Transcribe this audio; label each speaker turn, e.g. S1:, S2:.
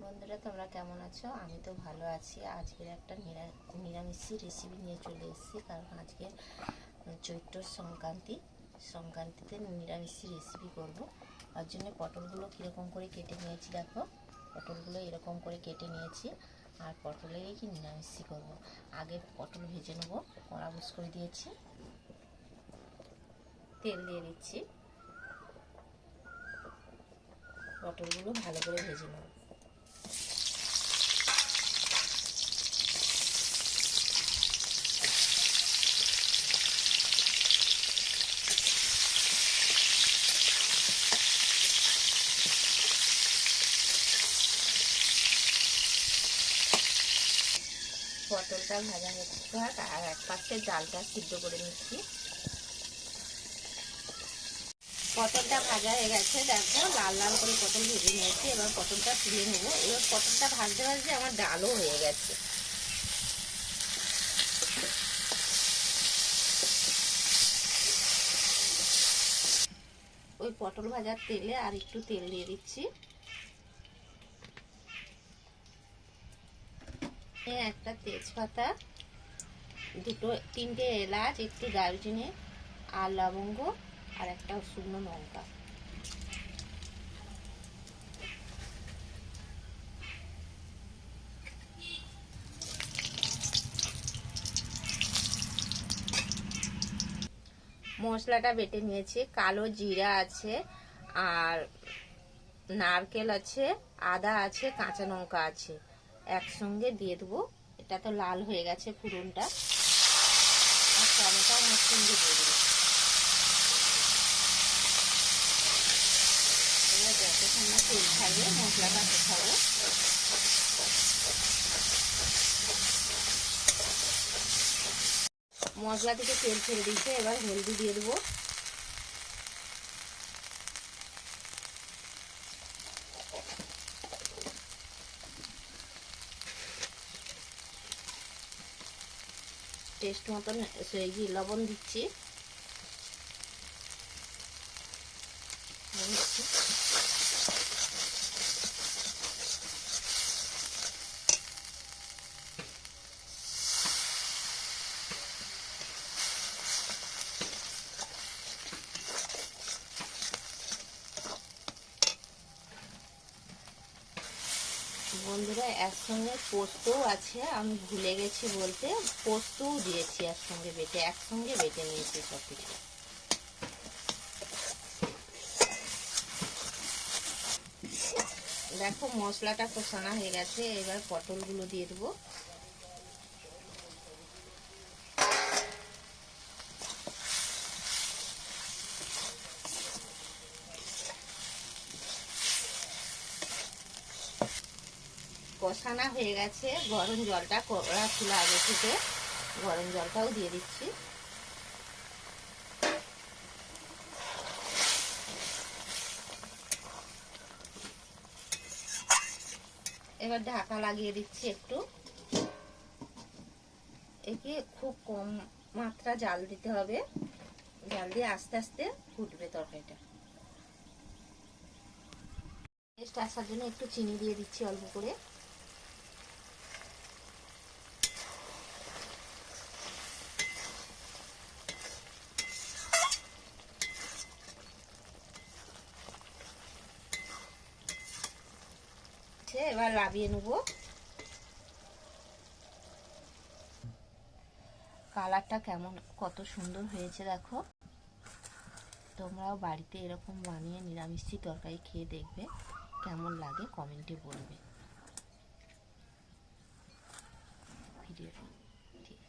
S1: বন্ধুরা, তোমরা কেমন আছো? আমি তো ভালো আছি। আজকের একটা নিরামিষি রেসিপি নিয়ে চলে এসেছি, কারণ আজকে চৈত্র সংক্রান্তিতে নিরামিষি রেসিপি করব। তার জন্য পটলগুলো কীরকম করে কেটে নিয়েছি দেখো। পটলগুলো এরকম করে কেটে নিয়েছি, আর পটলেরই কি নিরামিষি করব। আগে পটল ভেজে নেবো। কড়া বস করে দিয়েছি, তেল দিয়ে দিচ্ছি। পটলগুলো ভালো করে ভেজে নেব। পটলটা ভাজা হচ্ছে, আর এক পাশে ডালটা সিদ্ধ করে নিচ্ছি। পটলটা ভাজা হয়ে গেছে, দেখো লাল লাল করে পটল ভেজে নিয়েছি। এবার পটলটা তুলে নেবো। এবার পটলটা ভাজতে ভাজতে আমার ডালও হয়ে গেছে। ওই পটল ভাজার তেলে আর একটু তেল দিয়ে দিচ্ছি। একটা তেজপাতা, তিনটে এলাচ, একটু দারুচিনি আর লবঙ্গ, আর একটা শুকনো লঙ্কা। মশলাটা বেটে নিয়েছি। কালো জিরা আছে, আর নারকেল আছে, আদা আছে, কাঁচা লঙ্কা আছে, একসঙ্গে দিয়ে দেবো। এটা তো লাল হয়ে গেছে ফোড়নটা। আর টমেটো একসঙ্গে দিয়ে দেবো। এবার যতক্ষণ না তেল ছাড়বে মশলাটা কষাবো। মশলা থেকে তেল ছেড়ে দিচ্ছে। এবার হলদি দিয়ে দেবো। টেস্ট মতন লবণ দিচ্ছি। বন্ধুরা, একসঙ্গে পোস্তও আছে, আমি ভুলে গেছি বলতে। পোস্তও দিয়েছি একসঙ্গে বেটে, একসঙ্গে বেটে নিয়েছি সব কিছু। দেখো মশলাটা কষানো হয়ে গেছে। এবার পটলগুলো দিয়ে দেবো। কষানো হয়ে গেছে। গরম জলটা কড়া ছিল আগে থেকে, গরম জলটাও দিয়ে দিচ্ছি। এবার ঢাকা লাগিয়ে দিচ্ছি একটু। একে খুব কম মাত্রা জাল দিতে হবে। জাল দিয়ে আস্তে আস্তে ফুটবে তরকারিটা। টেস্ট আসার জন্য একটু চিনি দিয়ে দিচ্ছি অল্প করে। এবার লাভিয়ে নেব। কালারটা কেমন, কত সুন্দর হয়েছে দেখো। তোমরাও বাড়িতে এরকম বানিয়ে নিরামিষি তরকারি খেয়ে দেখবে কেমন লাগে, কমেন্টে বলবে। ভিডিওটা ঠিক।